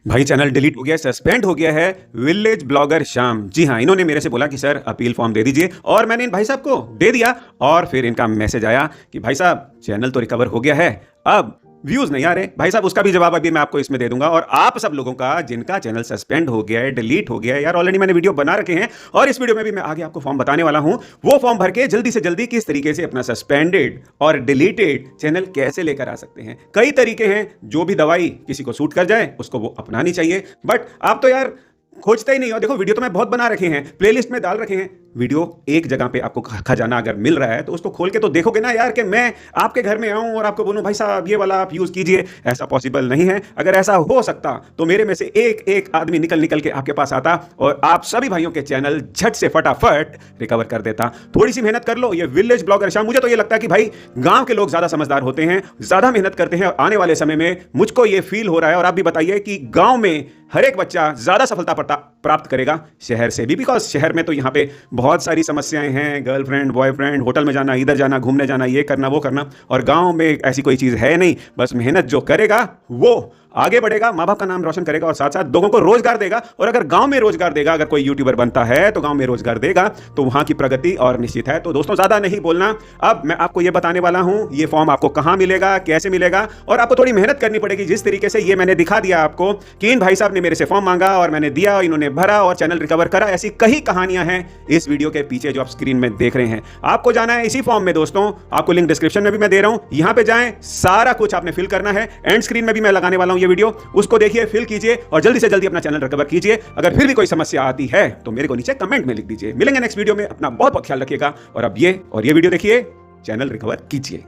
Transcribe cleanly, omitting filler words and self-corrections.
भाई channel delete हो गया, सस्पेंड हो गया है विलेज ब्लॉगर श्याम। जी हाँ, इन्होंने मेरे से बोला कि सर अपील फॉर्म दे दीजिए और मैंने इन भाई साहब को दे दिया। और फिर इनका मैसेज आया कि भाई साहब चैनल तो रिकवर हो गया है, अब व्यूज नहीं आ रहे। भाई साहब उसका भी जवाब अभी मैं आपको इसमें दे दूंगा। और आप सब लोगों का जिनका चैनल सस्पेंड हो गया है, डिलीट हो गया है, यार ऑलरेडी मैंने वीडियो बना रखे हैं और इस वीडियो में भी मैं आगे आपको फॉर्म बताने वाला हूं। वो फॉर्म भर के जल्दी से जल्दी किस तरीके से अपना सस्पेंडेड और डिलीटेड चैनल कैसे लेकर आ सकते हैं। कई तरीके हैं, जो भी दवाई किसी को सूट कर जाए उसको वो अपनानी चाहिए। बट आप तो यार खोजते ही नहीं हो। देखो वीडियो तो मैं बहुत बना रखे हैं, प्लेलिस्ट में डाल रखे हैं। वीडियो एक जगह पे आपको खजाना अगर मिल रहा है तो उसको खोल के तो देखोगे ना यार, कि मैं आपके घर में आऊं और आपको बोलूं भाई साहब ये वाला आप यूज कीजिए। ऐसा पॉसिबल नहीं है। अगर ऐसा हो सकता तो मेरे में से एक एक आदमी निकल निकल के आपके पास आता और आप सभी भाइयों के चैनल झट से फटाफट रिकवर कर देता। थोड़ी सी मेहनत कर लो। ये विलेज ब्लॉगर श्याम, मुझे तो ये लगता है कि भाई गांव के लोग ज्यादा समझदार होते हैं, ज्यादा मेहनत करते हैं और आने वाले समय में मुझको ये फील हो रहा है। और आप भी बताइए कि गांव में हर एक बच्चा ज्यादा सफलता प्राप्त करेगा शहर से भी, बिकॉज शहर में तो यहां पे बहुत सारी समस्याएं हैं। गर्लफ्रेंड, बॉयफ्रेंड, होटल में जाना, इधर जाना, घूमने जाना, ये करना वो करना। और गांव में ऐसी कोई चीज है नहीं। बस मेहनत जो करेगा वो आगे बढ़ेगा, माँ बाप का नाम रोशन करेगा और साथ साथ लोगों को रोजगार देगा। और अगर गांव में रोजगार देगा, अगर कोई यूट्यूबर बनता है तो गांव में रोजगार देगा, तो वहां की प्रगति और निश्चित है। तो दोस्तों ज्यादा नहीं बोलना, अब मैं आपको यह बताने वाला हूं ये फॉर्म आपको कहां मिलेगा, कैसे मिलेगा। और आपको थोड़ी मेहनत करनी पड़ेगी। जिस तरीके से ये मैंने दिखा दिया आपको कि इन भाई साहब ने मेरे से फॉर्म मांगा और मैंने दिया, इन्होंने भरा और चैनल रिकवर करा, ऐसी कई कहानियां हैं इस वीडियो के पीछे जो आप स्क्रीन में देख रहे हैं। आपको जाना है इसी फॉर्म में दोस्तों, आपको लिंक डिस्क्रिप्शन में भी मैं दे रहा हूं, यहां पे जाएं, सारा कुछ आपने फिल करना है। एंड स्क्रीन में भी मैं लगाने वाला हूं ये वीडियो, उसको देखिए, फिल कीजिए और जल्दी से जल्दी अपना चैनल रिकवर कीजिए। अगर फिर भी कोई समस्या आती है तो मेरे को नीचे कमेंट में लिख दीजिए। मिलेंगे नेक्स्ट वीडियो में। अपना बहुत बहुत ख्याल रखिएगा और अब ये वीडियो देखिए, चैनल रिकवर कीजिए।